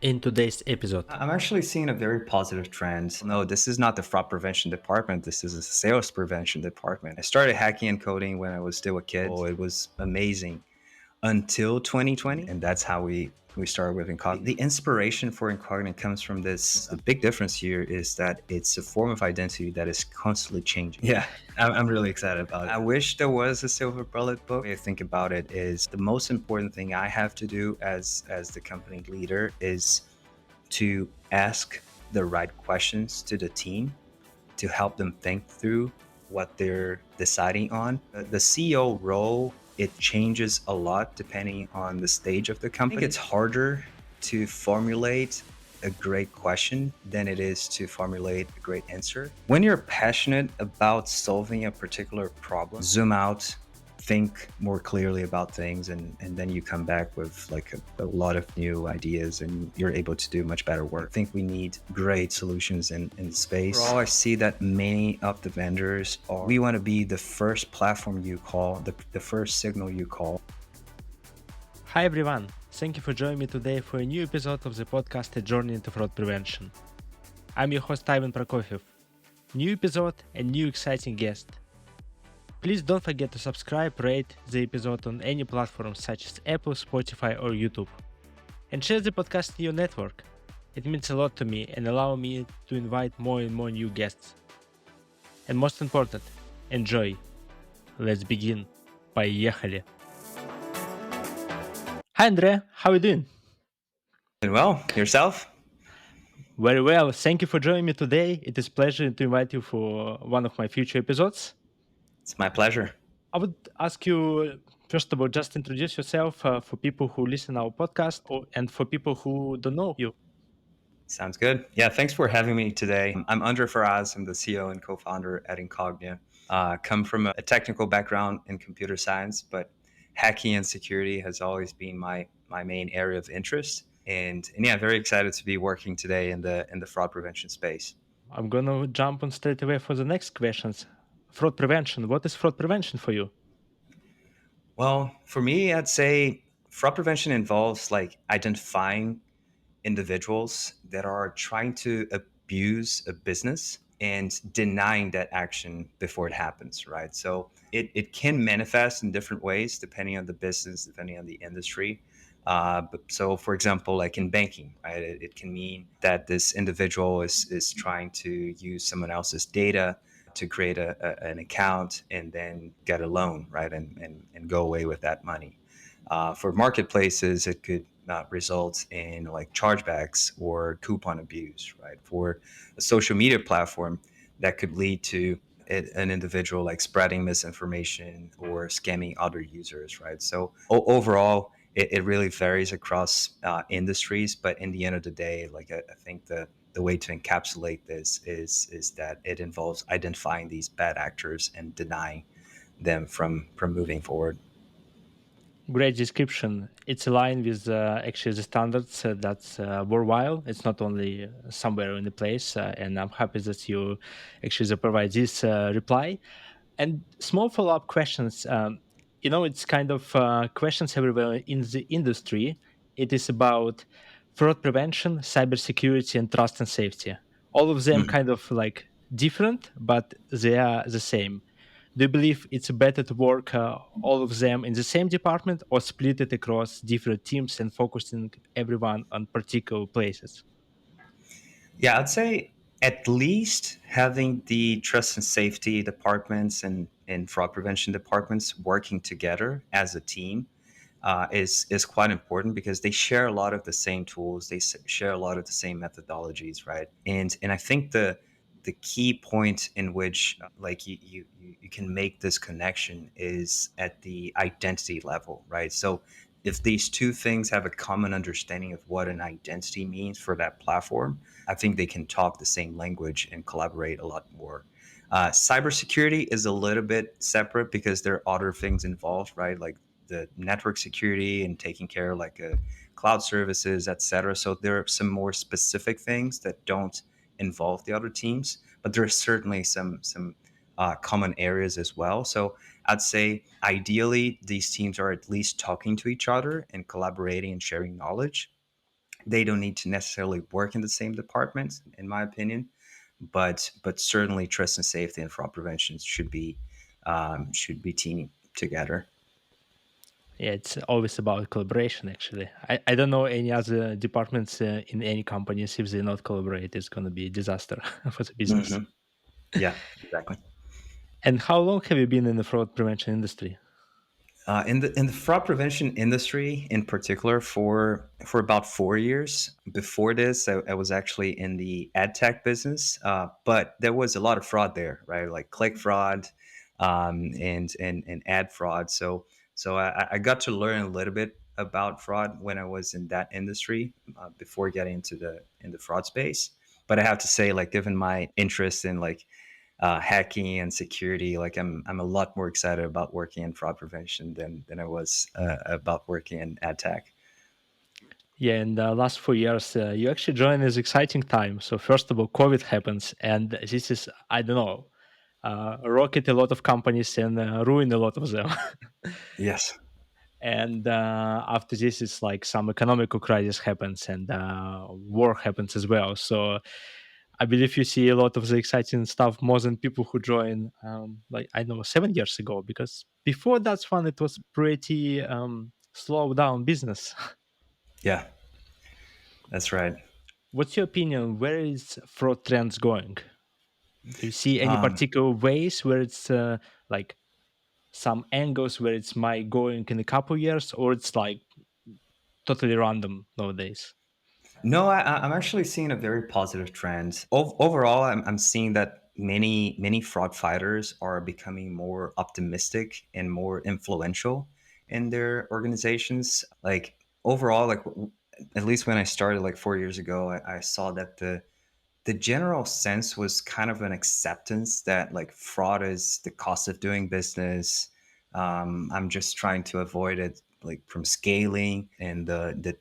in today's episode. I'm actually seeing a very positive trend. No, this is not the fraud prevention department. This is a sales prevention department. I started hacking and coding when I was still a kid. Oh, it was amazing until 2020, and that's how we started with Incognia. The inspiration for Incognia comes from this. The big difference here is that it's a form of identity that is constantly changing. Yeah, I'm really excited about it. I wish there was a silver bullet book. The way I think about it is the most important thing I have to do as the company leader is to ask the right questions to the team to help them think through what they're deciding on. The CEO role, it changes a lot depending on the stage of the company. I think it's harder to formulate a great question than it is to formulate a great answer. When you're passionate about solving a particular problem, zoom out, think more clearly about things, and then you come back with like a lot of new ideas and you're able to do much better work. I think we need great solutions in space. Overall, I see that many of the vendors are, we want to be the first platform you call, the first signal you call. Hi everyone, thank you for joining me today for a new episode of the podcast A Journey into Fraud Prevention. I'm your host Ivan Prokofiev. New episode and new exciting guest. Please don't forget to subscribe, rate the episode on any platform such as Apple, Spotify or YouTube. And share the podcast in your network. It means a lot to me and allow me to invite more and more new guests. And most important, enjoy. Let's begin. Поехали. Hi Andre, how are you doing? And well, yourself? Very well. Thank you for joining me today. It is a pleasure to invite you for one of my future episodes. It's my pleasure. I would ask you, first of all, just introduce yourself for people who listen our podcast and for people who don't know you. Sounds good. Yeah, thanks for having me today. I'm Andre Ferraz. I'm the CEO and co-founder at Incognia. Come from a technical background in computer science, but hacking and security has always been my main area of interest. And yeah, very excited to be working today in the fraud prevention space. I'm going to jump on straight away for the next questions. Fraud prevention. What is fraud prevention for you? Well, for me, I'd say fraud prevention involves like identifying individuals that are trying to abuse a business and denying that action before it happens, right? So it can manifest in different ways depending on the business, depending on the industry. So, for example, like in banking, right, it can mean that this individual is trying to use someone else's data to create an account and then get a loan, right, and go away with that money. For marketplaces, it could result in like chargebacks or coupon abuse, right? For a social media platform, that could lead to an individual like spreading misinformation or scamming other users, right? So overall, it really varies across industries, but in the end of the day, like I think the way to encapsulate this is that it involves identifying these bad actors and denying them from moving forward. Great description. It's aligned with actually the standards that's worldwide. It's not only somewhere in the place, and I'm happy that you actually provide this reply. And small follow-up questions. It's kind of questions everywhere in the industry. It is about fraud prevention, cybersecurity, and trust and safety. All of them Mhm. kind of like different, but they are the same. Do you believe it's better to work all of them in the same department or split it across different teams and focusing everyone on particular places? Yeah, I'd say at least having the trust and safety departments and fraud prevention departments working together as a team is quite important because they share a lot of the same tools. They share a lot of the same methodologies, right? And I think the key point in which like you can make this connection is at the identity level, right? So if these two things have a common understanding of what an identity means for that platform, I think they can talk the same language and collaborate a lot more. Cybersecurity is a little bit separate because there are other things involved, right? Like the network security and taking care of like cloud services, et cetera. So there are some more specific things that don't involve the other teams, but there are certainly some common areas as well. So I'd say ideally these teams are at least talking to each other and collaborating and sharing knowledge. They don't need to necessarily work in the same department, in my opinion, but certainly trust and safety and fraud prevention should be teaming together. Yeah, it's always about collaboration. Actually, I don't know any other departments in any companies. If they not collaborate, it's going to be a disaster for the business. Hmm. Yeah, exactly. And how long have you been in the fraud prevention industry? In the fraud prevention industry, in particular, for about 4 years. Before this, I was actually in the ad tech business, but there was a lot of fraud there, right? Like click fraud, and ad fraud. So I got to learn a little bit about fraud when I was in that industry before getting into fraud space. But I have to say, like, given my interest in like hacking and security, like I'm a lot more excited about working in fraud prevention than I was about working in ad tech. Yeah, in the last 4 years, you actually joined this exciting time. So first of all, COVID happens, and this is, I don't know, rocket a lot of companies and ruin a lot of them. Yes. And after this, it's like some economical crisis happens and war happens as well. So I believe you see a lot of the exciting stuff more than people who join, like I know, 7 years ago. Because before that's when it was pretty slow down business. Yeah, that's right. What's your opinion? Where is fraud trends going? Do you see any Um, particular ways where it's like some angles where it's might going in a couple years, or it's like totally random nowadays? no, I'm actually seeing a very positive trend. Overall, I'm seeing that many fraud fighters are becoming more optimistic and more influential in their organizations. Like overall, like at least when I started like 4 years ago, I saw that the general sense was kind of an acceptance that like fraud is the cost of doing business. I'm just trying to avoid it, like from scaling, and the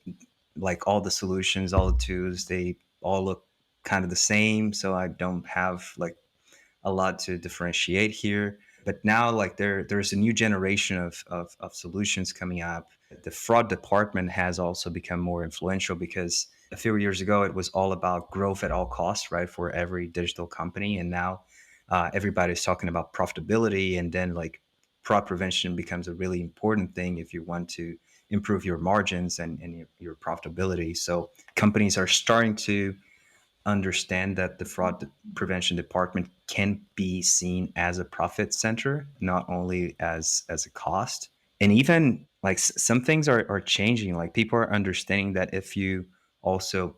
like all the solutions, all the tools, they all look kind of the same. So I don't have like a lot to differentiate here. But now, like there's a new generation of solutions coming up. The fraud department has also become more influential because a few years ago it was all about growth at all costs, right, for every digital company, and now everybody's talking about profitability, and then like fraud prevention becomes a really important thing if you want to improve your margins and your profitability. So companies are starting to understand that the fraud prevention department can be seen as a profit center, not only as a cost. And even like some things are changing. Like people are understanding that if you also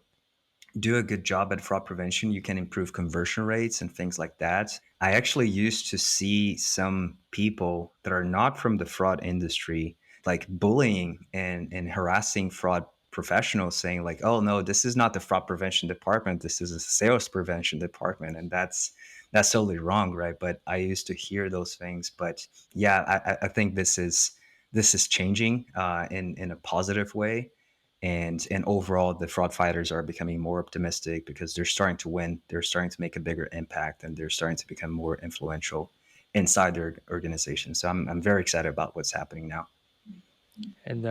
do a good job at fraud prevention, you can improve conversion rates and things like that. I actually used to see some people that are not from the fraud industry like bullying and harassing fraud professionals, saying like, oh no, this is not the fraud prevention department, this is a sales prevention department. And that's totally wrong, right? But I used to hear those things. But yeah, I think this is changing in a positive way. And overall the fraud fighters are becoming more optimistic because they're starting to win, they're starting to make a bigger impact, and they're starting to become more influential inside their organization. So I'm very excited about what's happening now. And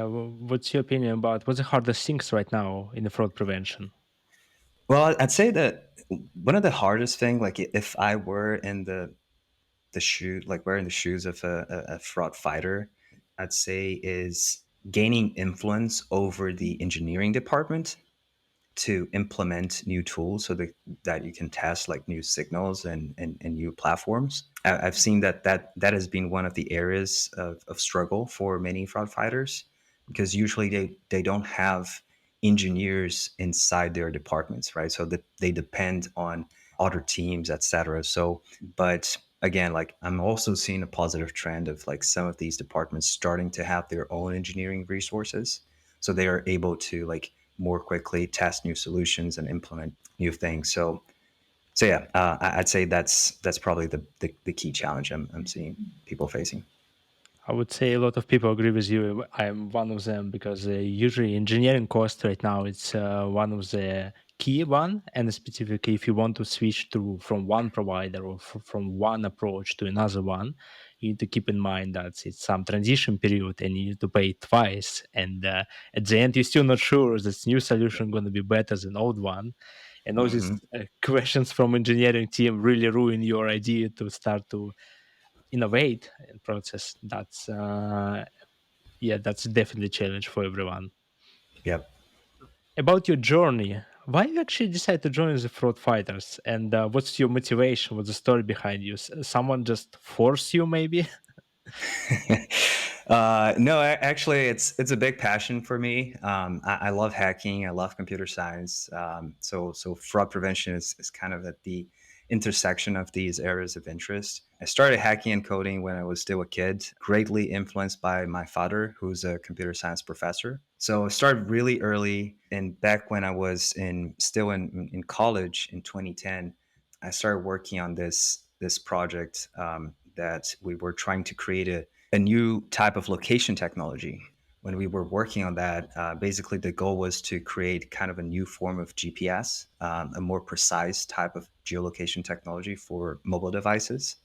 what's your opinion about what's the hardest things right now in the fraud prevention? Well, I'd say that one of the hardest thing, like if I were in the shoe, like wearing the shoes of a fraud fighter, I'd say is gaining influence over the engineering department to implement new tools so that you can test like new signals and new platforms. I've seen that has been one of the areas of struggle for many fraud fighters, because usually they don't have engineers inside their departments, right? So that they depend on other teams, etc. So, but again, like I'm also seeing a positive trend of like some of these departments starting to have their own engineering resources, so they are able to like more quickly test new solutions and implement new things. So yeah, I'd say that's probably the key challenge I'm seeing people facing. I would say a lot of people agree with you. I'm one of them because usually engineering cost right now it's one of the key one, and specifically if you want to switch to from one provider or from one approach to another one, you need to keep in mind that it's some transition period and you need to pay twice. And at the end, you're still not sure this new solution going to be better than old one. And all Hmm. these questions from engineering team really ruin your idea to start to innovate and process. That's definitely a challenge for everyone. Yep. About your journey, why you actually decide to join the fraud fighters, and what's your motivation? What's the story behind you? Someone just force you, maybe? No, actually, it's a big passion for me. I love hacking. I love computer science. So fraud prevention is kind of at the intersection of these areas of interest. I started hacking and coding when I was still a kid, greatly influenced by my father, who's a computer science professor. So I started really early, and back when I was in college in 2010, I started working on this project that we were trying to create a new type of location technology. When we were working on that, basically the goal was to create kind of a new form of GPS, a more precise type of geolocation technology for mobile devices.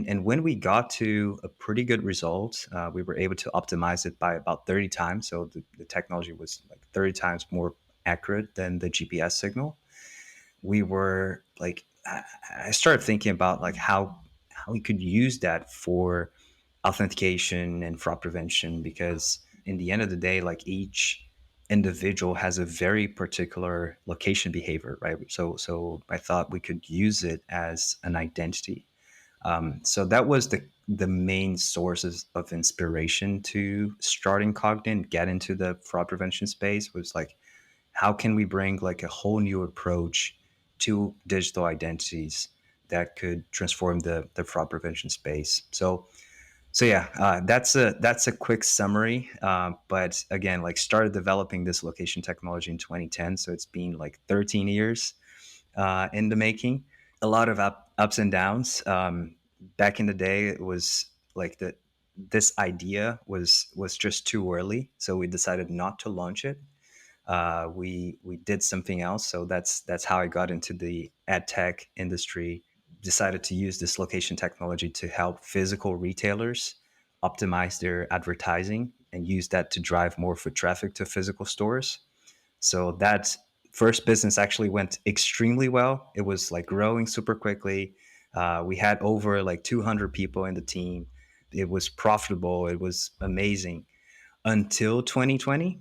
And when we got to a pretty good result, we were able to optimize it by about 30 times. So the technology was like 30 times more accurate than the GPS signal. We were like, I started thinking about like how we could use that for authentication and fraud prevention, because in the end of the day, like each individual has a very particular location behavior, right? So I thought we could use it as an identity. So that was the main sources of inspiration to start Incognia and get into the fraud prevention space. Was like, how can we bring like a whole new approach to digital identities that could transform the fraud prevention space? So yeah, that's a quick summary. But again, like started developing this location technology in 2010, so it's been like 13 years in the making. A lot of ups and downs. Back in the day, it was like this idea was just too early, so we decided not to launch it. We did something else, so that's how I got into the ad tech industry. Decided to use this location technology to help physical retailers optimize their advertising and use that to drive more foot traffic to physical stores. So that first business actually went extremely well. It was like growing super quickly. We had over like 200 people in the team. It was profitable. It was amazing until 2020,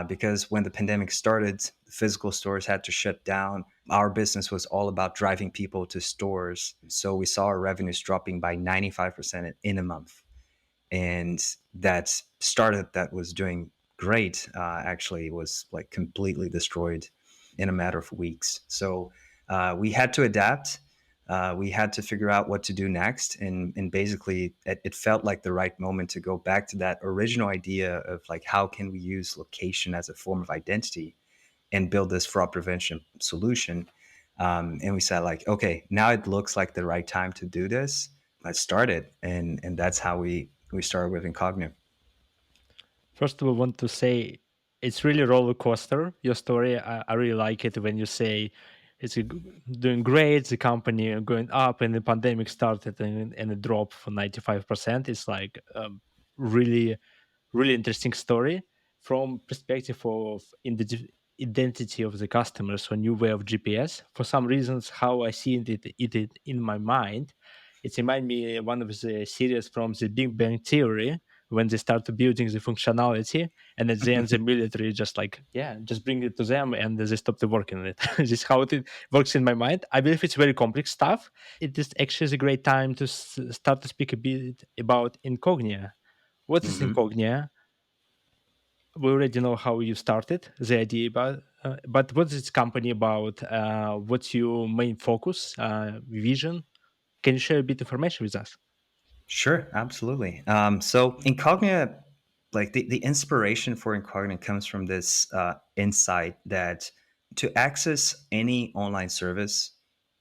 because when the pandemic started, physical stores had to shut down. Our business was all about driving people to stores. So we saw our revenues dropping by 95% in a month. And that startup that was doing great actually was like completely destroyed in a matter of weeks. So we had to adapt. We had to figure out what to do next, and basically, it felt like the right moment to go back to that original idea of like how can we use location as a form of identity and build this fraud prevention solution. And we said like, okay, now it looks like the right time to do this. Let's start it, and that's how we started with Incognia. First of all, I want to say it's really roller coaster. Your story, I really like it when you say doing great, the company going up, and the pandemic started and it dropped for 95%. It's like really really interesting story from perspective of identity of the customers or new way of GPS. For some reasons, how I see it in my mind, it remind me one of the series from the Big Bang Theory when they start building the functionality, and at the end the military just like just bring it to them and they stop the working on it. This is how it works in my mind. I believe it's very complex stuff. It is actually a great time to start to speak a bit about Incognia. What is Hmm. Incognia? We already know how you started the idea about, but what's this company about? What's your main focus, vision? Can you share a bit information with us? Sure, absolutely. So Incognia, like the inspiration for Incognia comes from this insight that to access any online service,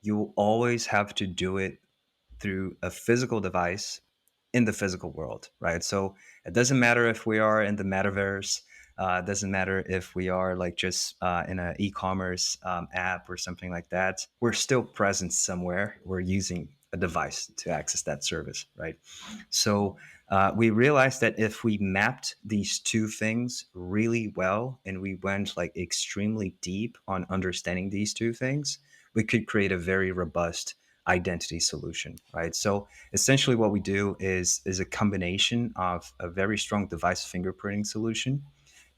you always have to do it through a physical device in the physical world, right? So it doesn't matter if we are in the metaverse, Doesn't matter if we are like just in an e-commerce app or something like that. We're still present somewhere. We're using a device to access that service, right? So we realized that if we mapped these two things really well and we went like extremely deep on understanding these two things, we could create a very robust identity solution, right? So essentially what we do is a combination of a very strong device fingerprinting solution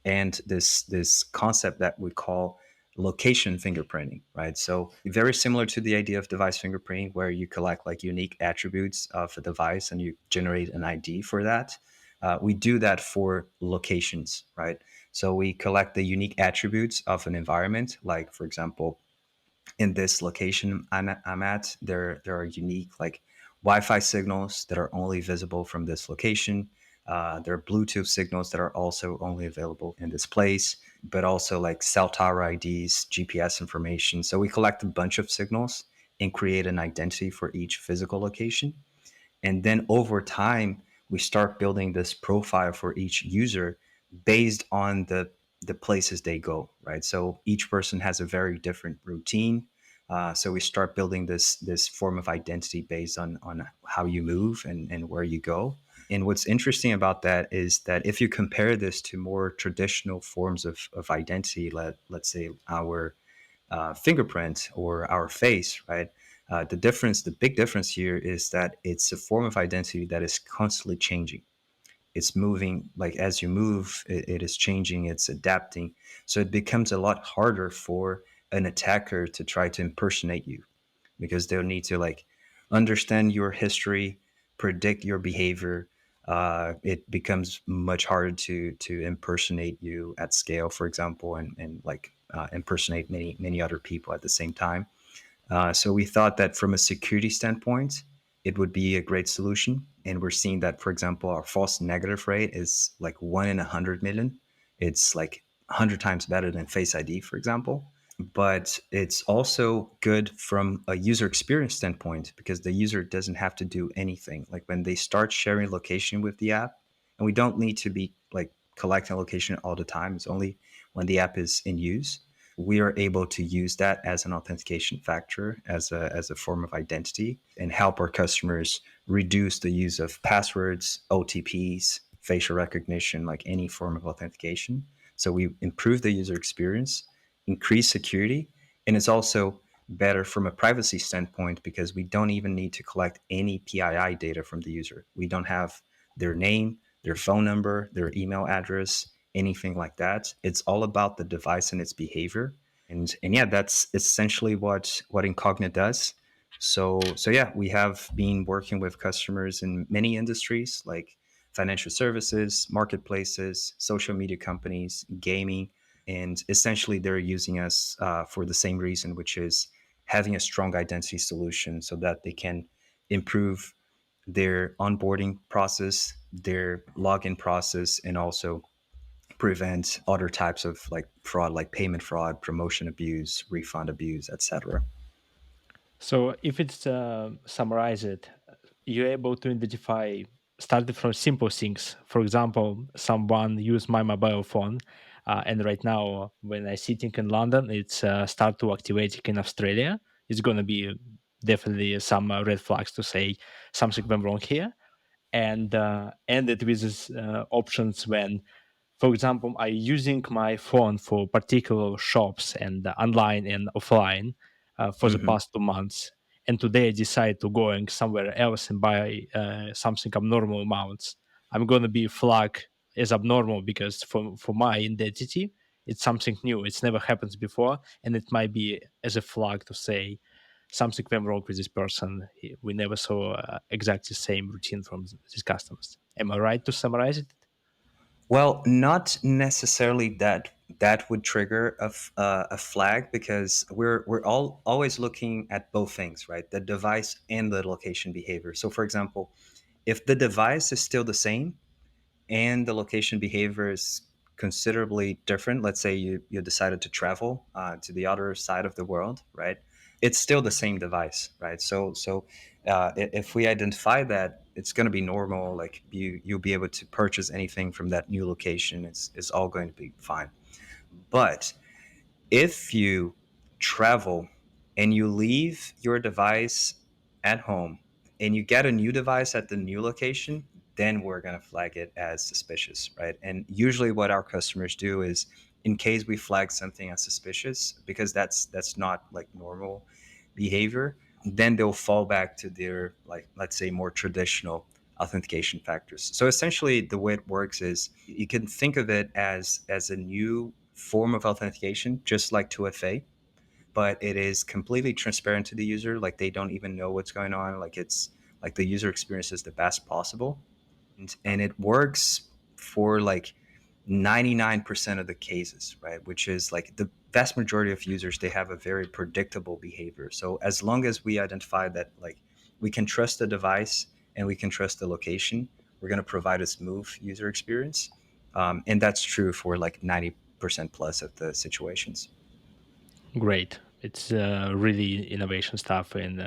and this concept that we call location fingerprinting, right? So very similar to the idea of device fingerprinting, where you collect like unique attributes of a device and you generate an ID for that. We do that for locations, right? So we collect the unique attributes of an environment, like for example, in this location I'm at, there are unique like Wi-Fi signals that are only visible from this location. There are Bluetooth signals that are also only available in this place, but also like cell tower IDs, GPS information. So we collect a bunch of signals and create an identity for each physical location. And then over time, we start building this profile for each user based on the places they go, right? So each person has a very different routine. So we start building this form of identity based on how you move and where you go. And what's interesting about that is that if you compare this to more traditional forms of identity, let's say our fingerprint or our face, right? The big difference here is that it's a form of identity that is constantly changing. It's moving, like as you move, it is changing, it's adapting. So it becomes a lot harder for an attacker to try to impersonate you because they'll need to like understand your history, predict your behavior. It becomes much harder to impersonate you at scale, for example, and like impersonate many other people at the same time. So we thought that from a security standpoint, it would be a great solution. And we're seeing that, for example, our false negative rate is like 1 in 100 million. It's like 100 times better than Face ID, for example. But it's also good from a user experience standpoint because the user doesn't have to do anything. Like when they start sharing location with the app, and we don't need to be like collecting location all the time. It's only when the app is in use. We are able to use that as an authentication factor, as a form of identity, and help our customers reduce the use of passwords, OTPs, facial recognition, like any form of authentication. So we improve the user experience, increase security, and it's also better from a privacy standpoint because we don't even need to collect any PII data from the user. We don't have their name, their phone number, their email address, anything like that. It's all about the device and its behavior. And yeah, that's essentially what Incognia does. So yeah, we have been working with customers in many industries like financial services, marketplaces, social media companies, gaming, and essentially they're using us for the same reason, which is having a strong identity solution so that they can improve their onboarding process, their login process, and also prevent other types of like fraud, like payment fraud, promotion abuse, refund abuse, etc. So if it's summarize it, you're able to identify starting from simple things. For example, someone use my mobile phone, and right now when I sitting in London, it's start to activating in Australia. It's gonna be definitely some red flags to say something went wrong here, and end it with this, options when, for example, I using my phone for particular shops and online and offline for the Mm-hmm. past 2 months, and today I decide to going somewhere else and buy something abnormal amounts. I'm gonna be flagged as abnormal because for my identity, it's something new. It's never happens before, and it might be as a flag to say something went wrong with this person. We never saw exactly the same routine from these customers. Am I right to summarize it? Well, not necessarily that would trigger a flag because we're all always looking at both things, right? The device and the location behavior. So, for example, if the device is still the same and the location behavior is considerably different, let's say you decided to travel to the other side of the world, right? It's still the same device, right? So if we identify that, it's going to be normal. Like you'll be able to purchase anything from that new location. It's all going to be fine. But if you travel and you leave your device at home and you get a new device at the new location, then we're going to flag it as suspicious, right? And usually what our customers do is, in case we flag something as suspicious, because that's not like normal behavior, then they'll fall back to their, like, let's say, more traditional authentication factors. So essentially the way it works is you can think of it as a new form of authentication, just like 2FA, but it is completely transparent to the user. Like they don't even know what's going on. Like it's like the user experience is the best possible. And it works for like 99% of the cases, right? Which is like the vast majority of users, they have a very predictable behavior. So as long as we identify that, like, we can trust the device and we can trust the location, we're going to provide a smooth user experience. And that's true for like 90% plus of the situations. Great. It's really innovation stuff, and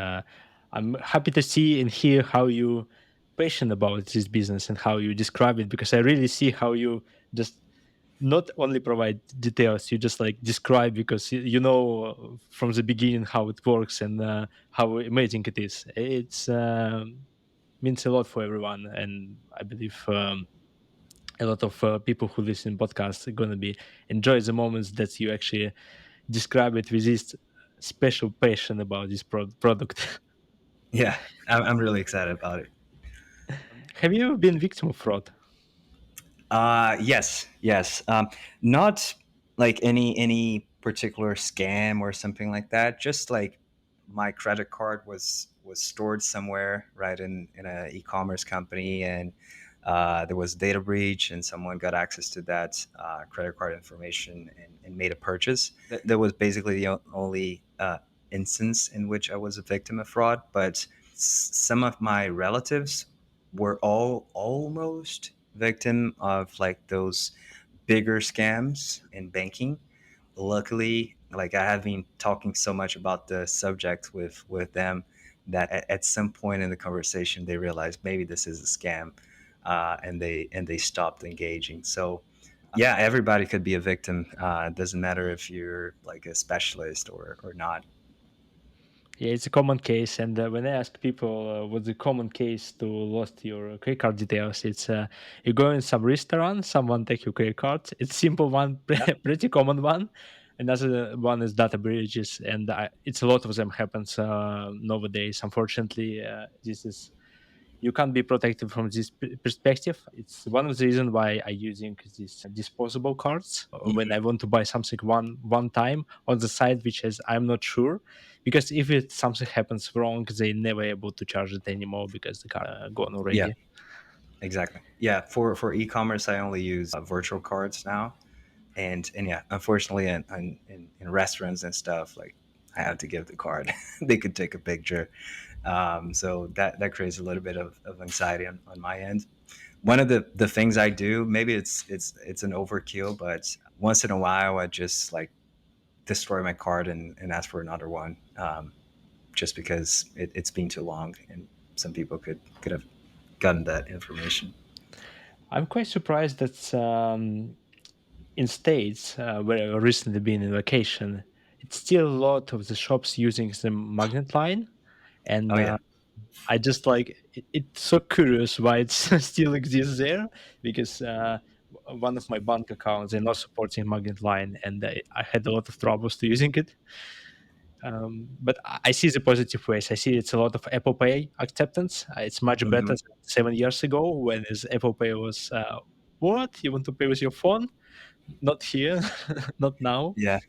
I'm happy to see and hear how you passionate about this business and how you describe it, because I really see how you just not only provide details, you just like describe, because you know from the beginning how it works and how amazing it is. It's means a lot for everyone, and I believe a lot of people who listen podcasts are gonna be enjoy the moments that you actually describe it with this special passion about this product. Yeah, I'm really excited about it. Have you ever been victim of fraud? Yes, yes. Not like any particular scam or something like that. Just like my credit card was stored somewhere, right, in a e-commerce company, and there was a data breach, and someone got access to that credit card information and made a purchase. That was basically the only instance in which I was a victim of fraud. But some of my relatives were all almost victim of like those bigger scams in banking. Luckily, like I have been talking so much about the subject with them that at some point in the conversation they realized maybe this is a scam, and they stopped engaging. So yeah, everybody could be a victim. It doesn't matter if you're like a specialist or not. Yeah, it's a common case. And when I ask people what's the common case to lost your credit card details, it's you go in some restaurant, someone take your credit card. It's simple one, Yeah, pretty common one. Another one is data breaches, and it's a lot of them happens nowadays. Unfortunately, this is you can't be protected from this perspective. It's one of the reasons why I using these disposable cards when I want to buy something one time on the site, which is I'm not sure, because if it something happens wrong, they never able to charge it anymore because the card gone yeah, already. exactly. Yeah, for e-commerce, I only use virtual cards now, and yeah, unfortunately, in restaurants and stuff, like I have to give the card. They could take a picture, so that creates a little bit of anxiety on my end. One of the things I do, maybe it's an overkill, but once in a while I just like destroy my card and ask for another one, just because it's been too long and some people could have gotten that information. I'm quite surprised that in states where I recently been in vacation, it's still a lot of the shops using the magnet line, and Oh yeah. I just like it's so curious why it still exists there, because one of my bank accounts they're not supporting Magnet Line, and I had a lot of troubles to using it. But I see the positive ways. I see it's a lot of Apple Pay acceptance. It's much better Mhm. than 7 years ago when Apple Pay was what you want to pay with your phone, not here, not now. Yeah.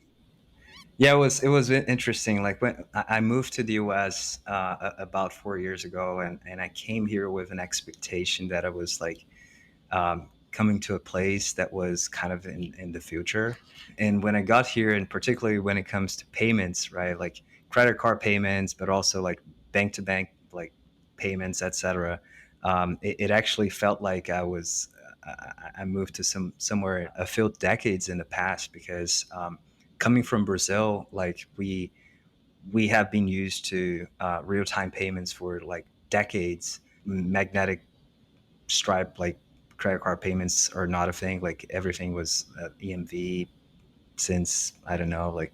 Yeah, it was interesting. Like when I moved to the US about 4 years ago, and I came here with an expectation that I was like coming to a place that was kind of in the future. And when I got here, and particularly when it comes to payments, right, like credit card payments, but also like bank to bank like payments, etc. It actually felt like I moved to somewhere a few decades in the past, because coming from Brazil, like we have been used to real time payments for like decades. magnetic stripe like credit card payments are not a thing. Like everything was EMV since I don't know, like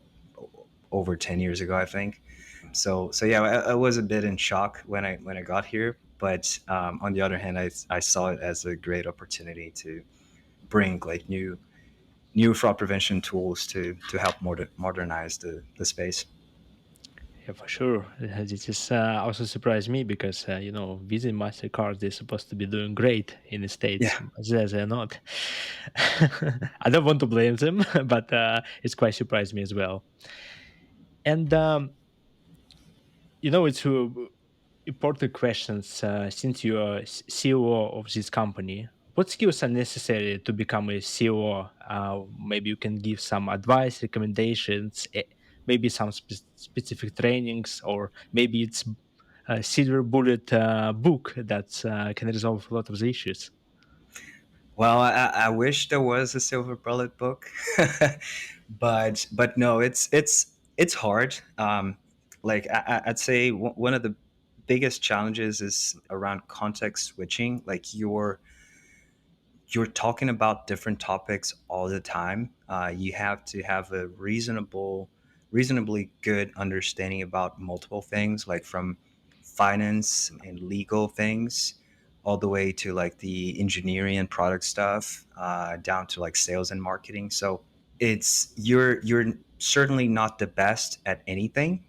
over 10 years ago, I think. So yeah, I was a bit in shock when I got here, but on the other hand, I saw it as a great opportunity to bring like new fraud prevention tools to help modernize the space. Yeah, for sure. This is also surprised me because Visa and Mastercard they're supposed to be doing great in the states, Yeah. but they're not. I don't want to blame them, but it's quite surprised me as well. And it's important questions since you are CEO of this company. What skills are necessary to become a CEO? Maybe you can give some advice, recommendations, maybe some specific trainings, or maybe it's a silver bullet book that can resolve a lot of the issues. Well, I wish there was a silver bullet book, but no, it's hard. Like I'd say one of the biggest challenges is around context switching. Like you're talking about different topics all the time. You have to have a reasonably good understanding about multiple things, like from finance and legal things, all the way to like the engineering and product stuff, down to like sales and marketing. So it's you're certainly not the best at anything,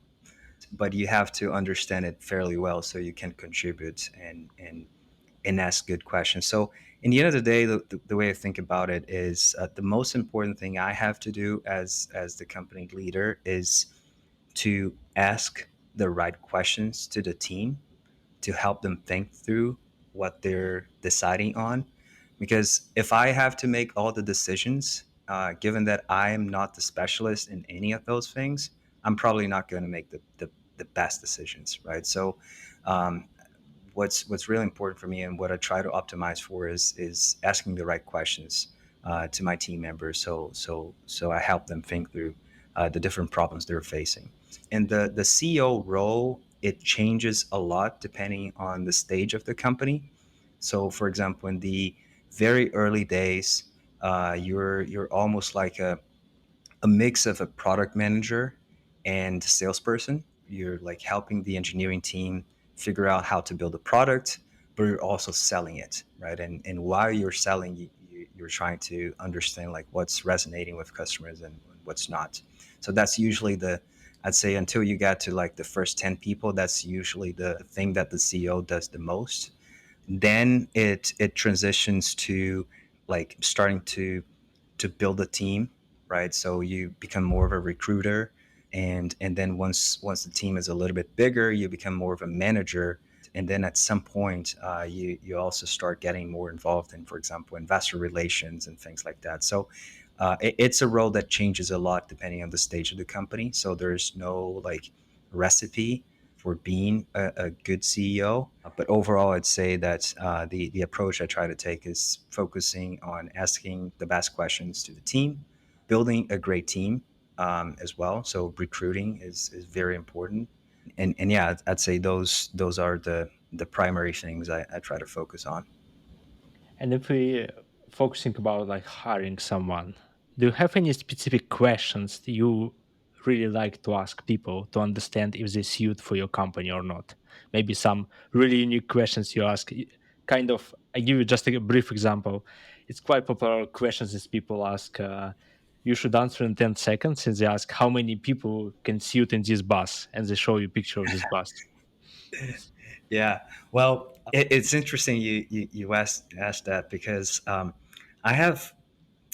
but you have to understand it fairly well so you can contribute and ask good questions. So, in the end of the day, the way I think about it is the most important thing I have to do as the company leader is to ask the right questions to the team to help them think through what they're deciding on. Because if I have to make all the decisions, given that I am not the specialist in any of those things, I'm probably not going to make the best decisions, right? So, um, what's really important for me and what I try to optimize for is asking the right questions to my team members. So I help them think through the different problems they're facing. And the CEO role, it changes a lot depending on the stage of the company. So, for example, in the very early days, you're almost like a mix of a product manager and salesperson. You're like helping the engineering team figure out how to build a product, but you're also selling it, right? And while you're selling, you're trying to understand like what's resonating with customers and what's not. So that's usually I'd say until you get to like the first 10 people, that's usually the thing that the CEO does the most. Then it transitions to like starting to build a team, right? So you become more of a recruiter, and then once the team is a little bit bigger, you become more of a manager, and then at some point, you also start getting more involved in, for example, investor relations and things like that. So it's a role that changes a lot depending on the stage of the company. So there's no like recipe for being a good CEO. But overall, I'd say that the approach I try to take is focusing on asking the best questions to the team, building a great team as well. So recruiting is very important. And yeah, I'd say those are the primary things I try to focus on. And if we focusing about like hiring someone, do you have any specific questions that you really like to ask people to understand if they suit for your company or not? Maybe some really unique questions you ask. Kind of, I give you just a brief example. It's quite popular questions that people ask. You should answer in 10 seconds, and they ask how many people can suit in this bus, and they show you a picture of this bus. Yeah. Well, it's interesting you asked that because I have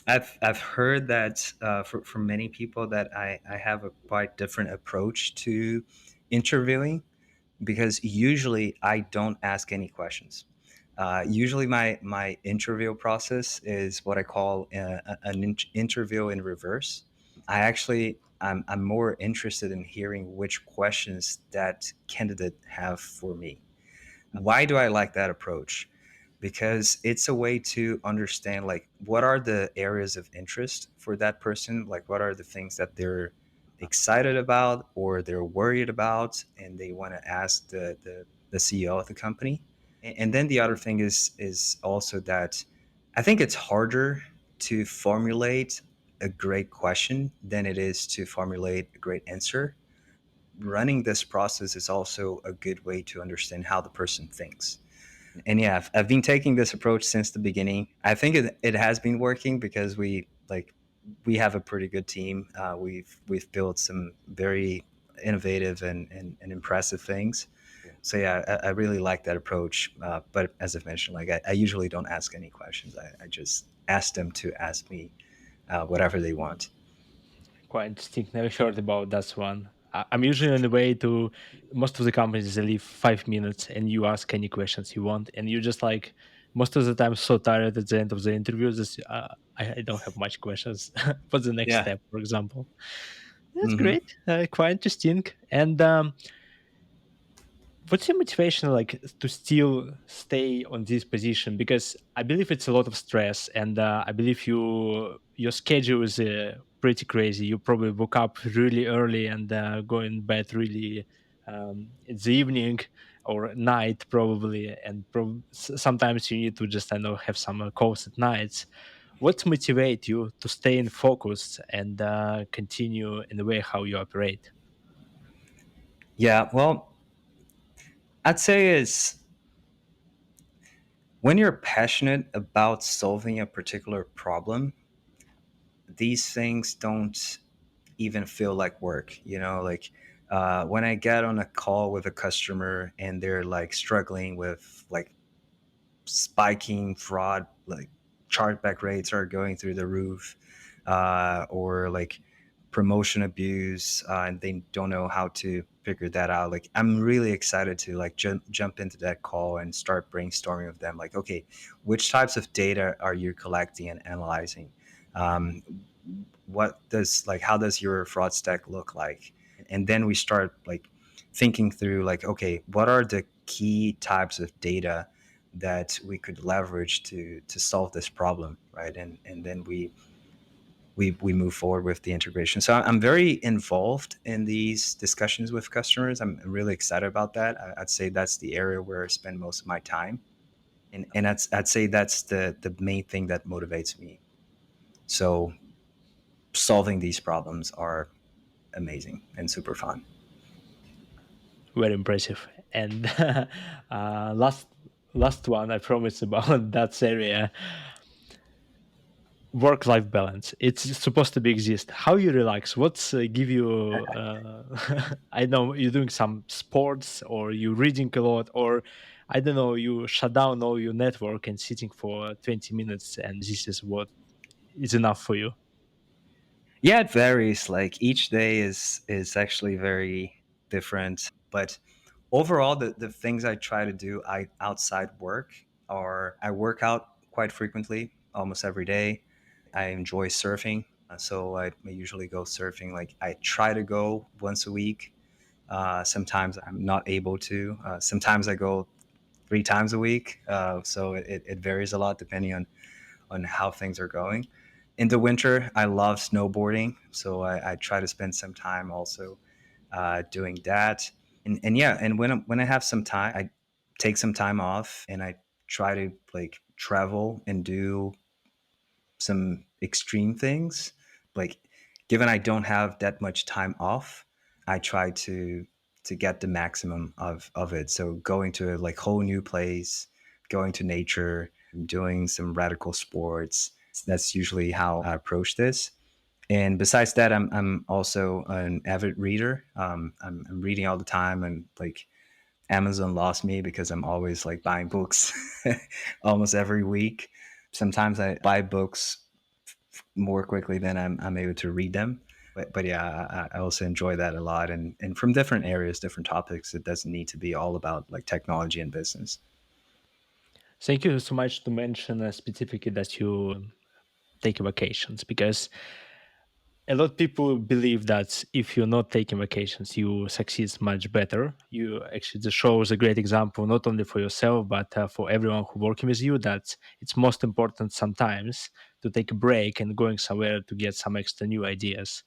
I've heard that for many people that I have a quite different approach to interviewing because usually I don't ask any questions. Usually my interview process is what I call interview in reverse. I'm more interested in hearing which questions that candidate have for me. Why do I like that approach? Because it's a way to understand like what are the areas of interest for that person, like what are the things that they're excited about or they're worried about and they want to ask the CEO of the company. And then the other thing is also that I think it's harder to formulate a great question than it is to formulate a great answer. Running this process is also a good way to understand how the person thinks. And yeah, I've been taking this approach since the beginning. I think it has been working because we have a pretty good team. We've built some very innovative and impressive things. So yeah, I really like that approach. But as I've mentioned, like I usually don't ask any questions. I just ask them to ask me whatever they want. Quite interesting. Never heard about that one. I'm usually on the way to most of the companies. They leave 5 minutes, and you ask any questions you want, and you just like most of the time so tired at the end of the interview. Just, I don't have much questions for the next Yeah. step, for example. That's Hmm. great. Quite interesting. And what's your motivation like to still stay on this position? Because I believe it's a lot of stress, and I believe your schedule is pretty crazy. You probably woke up really early and go in bed really in the evening or night probably, and sometimes you need to just I know have some calls at nights. What motivate you to stay in focus and continue in the way how you operate? Yeah. Well, I'd say is when you're passionate about solving a particular problem, these things don't even feel like work. Like when I get on a call with a customer and they're like struggling with like spiking fraud, like chargeback rates are going through the roof, or like promotion abuse, and they don't know how to figure that out. Like I'm really excited to like jump into that call and start brainstorming with them. Like, okay, which types of data are you collecting and analyzing? Um, what does like how does your fraud stack look like? And then we start like thinking through like, okay, what are the key types of data that we could leverage to solve this problem, right? And then we move forward with the integration. So I'm very involved in these discussions with customers. I'm really excited about that. I'd say that's the area where I spend most of my time, and I'd say that's the main thing that motivates me. So solving these problems are amazing and super fun. Very impressive. And last one, I promise about that area. Work-life balance. It's supposed to be exist. How you relax? What's give you? I know you're doing some sports, or you reading a lot, or I don't know. You shut down all your network and sitting for 20 minutes, and this is what is enough for you. Yeah, it varies. Like each day is actually very different, but overall, the things I try to do outside work are I work out quite frequently, almost every day. I enjoy surfing, so I usually go surfing. Like I try to go once a week. Sometimes I'm not able to. Sometimes I go 3 times a week. So it varies a lot depending on how things are going. In the winter, I love snowboarding, so I try to spend some time also doing that. And yeah, and when I have some time, I take some time off and I try to like travel and do some extreme things. Like, given I don't have that much time off, I try to get the maximum of it. So going to a like whole new place, going to nature, doing some radical sports. That's usually how I approach this. And besides that, I'm also an avid reader. I'm reading all the time, and like Amazon lost me because I'm always like buying books almost every week. Sometimes I buy books more quickly than I'm able to read them. But yeah, I also enjoy that a lot. And from different areas, different topics, it doesn't need to be all about like technology and business. Thank you so much to mention specifically that you take vacations, because a lot of people believe that if you're not taking vacations, you succeed much better. You actually just shows a great example, not only for yourself, but for everyone who working with you, that it's most important sometimes to take a break and going somewhere to get some extra new ideas.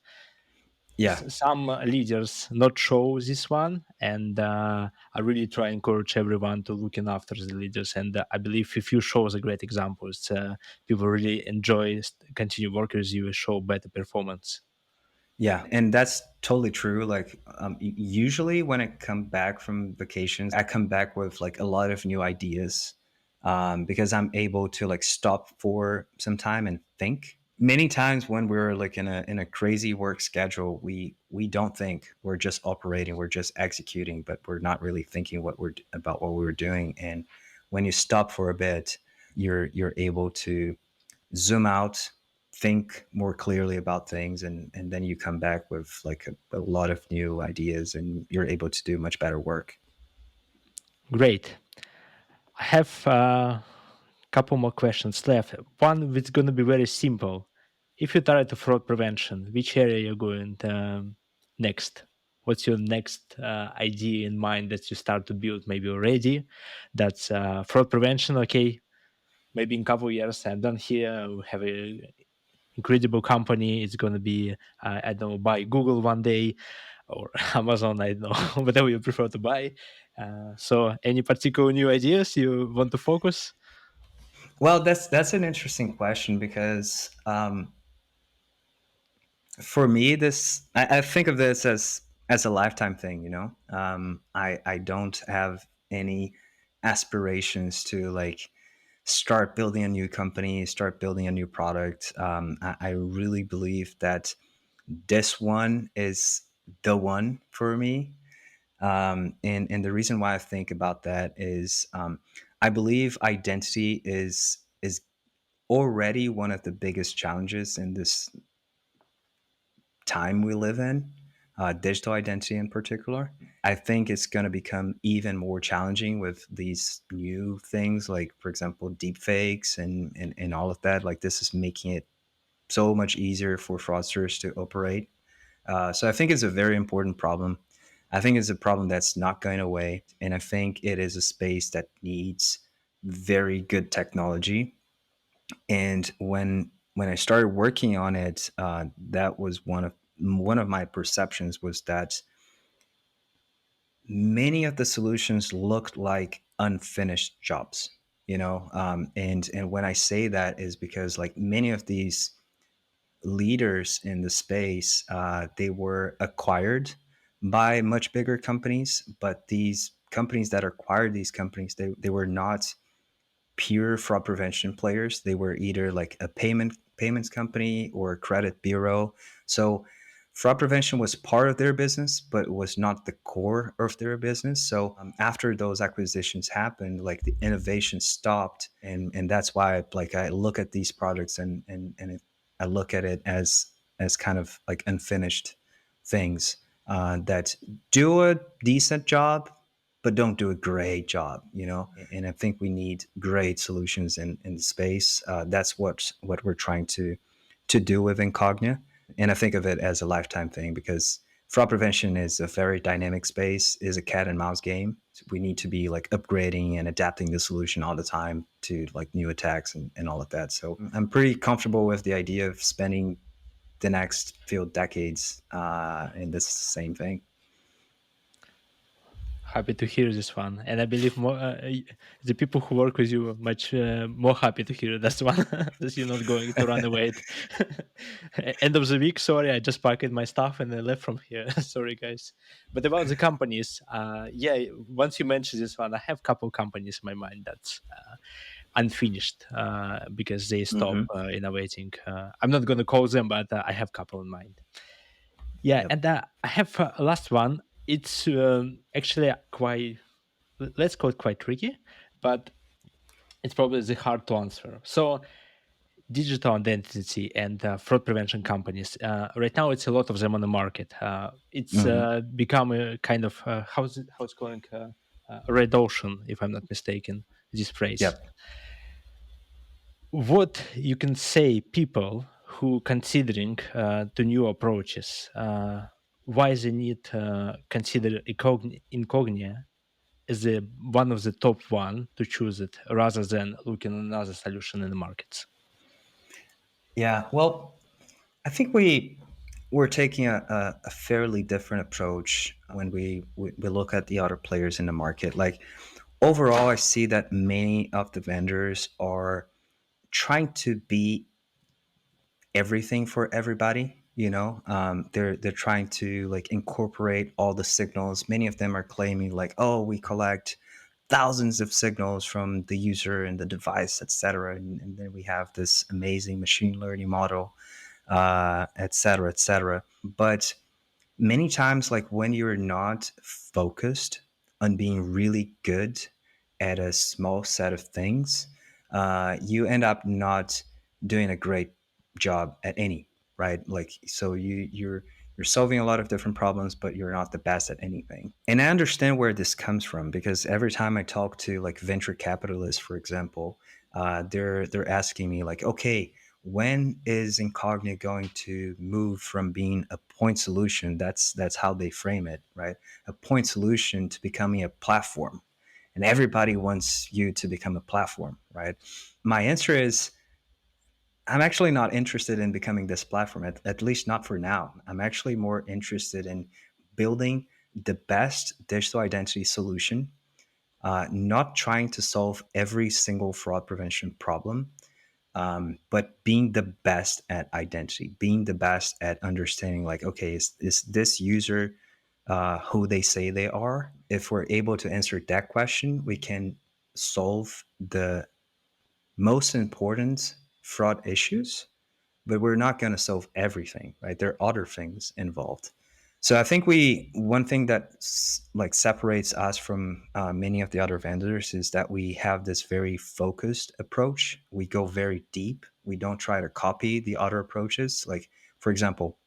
Yeah. Some leaders not show this one, and I really try to encourage everyone to looking after the leaders. And I believe if you show the great examples, people really enjoy continue working with you, show better performance. Yeah, and that's totally true. Like, usually when I come back from vacations, I come back with like a lot of new ideas, because I'm able to like stop for some time and think. Many times when we're like in a crazy work schedule, we don't think. We're just operating, we're just executing, but we're not really thinking about what we're doing. And when you stop for a bit, you're able to zoom out, think more clearly about things, and then you come back with like a lot of new ideas, and you're able to do much better work. Great. I have a couple more questions left. One that's going to be very simple. If you try to fraud prevention, which area you're going next? What's your next idea in mind that you start to build maybe already? That's fraud prevention. Okay, maybe in a couple of years I'm done here. We have a incredible company. It's going to be I don't know, buy Google one day or Amazon. I don't know whatever you prefer to buy. So, any particular new ideas you want to focus? Well, that's an interesting question because, for me, I think of this as a lifetime thing. I don't have any aspirations to like start building a new company, start building a new product. I really believe that this one is the one for me. And the reason why I think about that is, I believe identity is already one of the biggest challenges in this time we live in, digital identity in particular. I think it's going to become even more challenging with these new things, like, for example, deep fakes and all of that. Like, this is making it so much easier for fraudsters to operate. So I think it's a very important problem. I think it's a problem that's not going away. And I think it is a space that needs very good technology. And when I started working on it, that was one of my perceptions was that many of the solutions looked like unfinished jobs. And when I say that is because like many of these leaders in the space, they were acquired by much bigger companies, but these companies that acquired these companies, they were not pure fraud prevention players. They were either like a payments company or a credit bureau. So fraud prevention was part of their business, but it was not the core of their business. So, after those acquisitions happened, like the innovation stopped, and that's why like I look at these products and I look at it as kind of like unfinished things, that do a decent job but don't do a great job. And I think we need great solutions in the space. That's what we're trying to do with Incognia. And I think of it as a lifetime thing because fraud prevention is a very dynamic space, is a cat and mouse game. We need to be like upgrading and adapting the solution all the time to like new attacks and all of that. So I'm pretty comfortable with the idea of spending the next few decades, in this same thing. Happy to hear this one, and I believe more the people who work with you are much more happy to hear this one. That you're not going to run away. End of the week. Sorry, I just packed my stuff and I left from here. Sorry, guys. But about the companies, yeah, once you mentioned this one, I have a couple companies in my mind that's unfinished because they stop Hmm. innovating. I'm not going to call them, but I have a couple in mind. Yeah, Yep. and I have a last one. It's actually quite, let's call it quite tricky, but it's probably the hard to answer. So, digital identity and fraud prevention companies. Right now, it's a lot of them on the market. It's Hmm. become a kind of how's it calling red ocean, if I'm not mistaken. This phrase. Yep. What you can say people who considering the new approaches, why they need consider incognia as the one of the top one to choose it rather than looking at another solution in the markets. Yeah. Well, I think we we're taking a fairly different approach when we look at the other players in the market. Like overall, I see that many of the vendors are trying to be everything for everybody. They're trying to like incorporate all the signals. Many of them are claiming like, oh, we collect thousands of signals from the user and the device, etc. And then we have this amazing machine learning model, etc., etc. But many times, like when you're not focused on being really good at a small set of things, you end up not doing a great job at any, right? Like so you're solving a lot of different problems, but you're not the best at anything. And I understand where this comes from because every time I talk to like venture capitalists, for example, they're asking me like, okay, when is Incognia going to move from being a point solution? That's how they frame it, right? A point solution to becoming a platform, and everybody wants you to become a platform, right? My answer is I'm actually not interested in becoming this platform, at least not for now. I'm actually more interested in building the best digital identity solution, not trying to solve every single fraud prevention problem, but being the best at identity, being the best at understanding, like, okay, is this user who they say they are? If we're able to answer that question, we can solve the most important fraud issues, but we're not going to solve everything, right? There are other things involved. So I think we one thing that like separates us from many of the other vendors is that we have this very focused approach. We go very deep. We don't try to copy the other approaches. Like for example,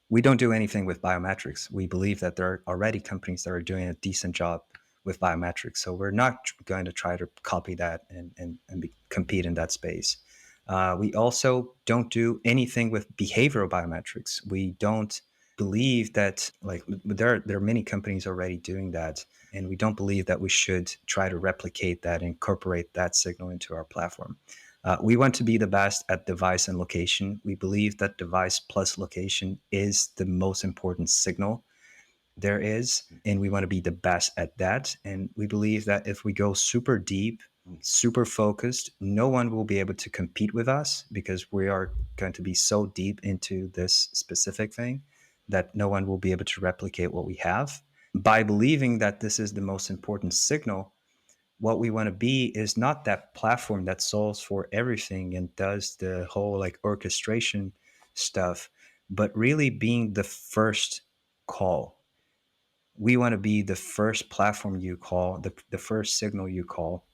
we don't do anything with biometrics. We believe that there are already companies that are doing a decent job with biometrics. So we're not going to try to copy that and compete in that space. We also don't do anything with behavioral biometrics. We don't believe that like there are many companies already doing that, and we don't believe that we should try to replicate that, incorporate that signal into our platform. We want to be the best at device and location. We believe that device plus location is the most important signal there is, and we want to be the best at that. And we believe that if we go super deep, super focused, no one will be able to compete with us because we are going to be so deep into this specific thing that no one will be able to replicate what we have. By believing that this is the most important signal, what we want to be is not that platform that solves for everything and does the whole like orchestration stuff, but really being the first call. We want to be the first platform you call, the first signal you call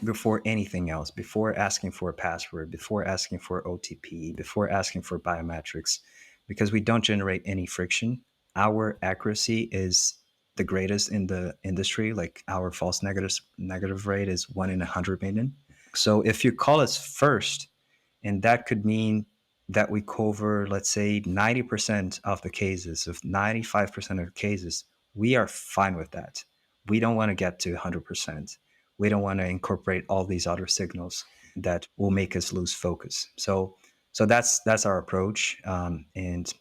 before anything else, before asking for a password, before asking for OTP, before asking for biometrics, because we don't generate any friction. Our accuracy is the greatest in the industry. Like our false negative rate is 1 in 100 million. So if you call us first, and that could mean that we cover, let's say, 90% of the cases, of 95% of the cases, we are fine with that. We don't want to get to 100%. We don't want to incorporate all these other signals that will make us lose focus. So that's our approach, and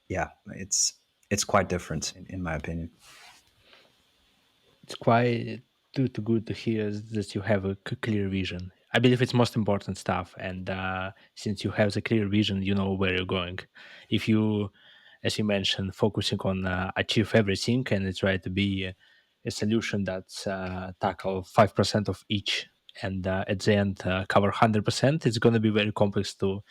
yeah, it's quite different in my opinion. It's quite too good to hear that you have a clear vision. I believe it's most important stuff, and since you have the clear vision, you know where you're going. If you, as you mentioned, focusing on achieve everything and try to be a solution that's tackle 5% of each, and at the end cover 100%, it's going to be very complex to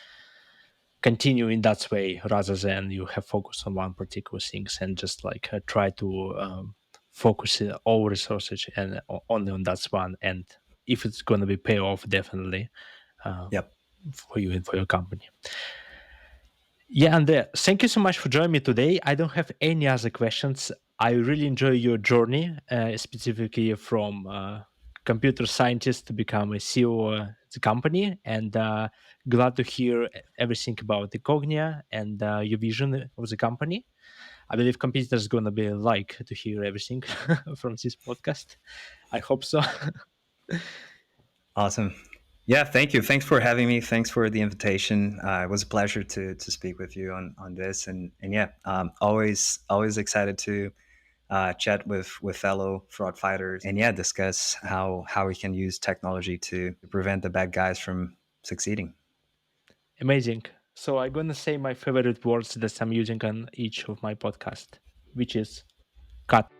continue in that way rather than you have focus on one particular things and just like try to focus all resources and only on that one. And if it's going to be pay off, definitely uh, Yep. for you and for your company. Yeah, and thank you so much for joining me today. I don't have any other questions. I really enjoy your journey, specifically from computer scientist to become a CEO of the company, and glad to hear everything about Incognia and your vision of the company. I believe competitors gonna be like to hear everything from this podcast. I hope so. Awesome. Yeah, thank you. Thanks for having me. Thanks for the invitation. It was a pleasure to speak with you on this, and yeah, always excited to chat with fellow fraud fighters, and yeah, discuss how we can use technology to prevent the bad guys from succeeding. Amazing. So I'm gonna say my favorite words that I'm using on each of my podcast, which is cut.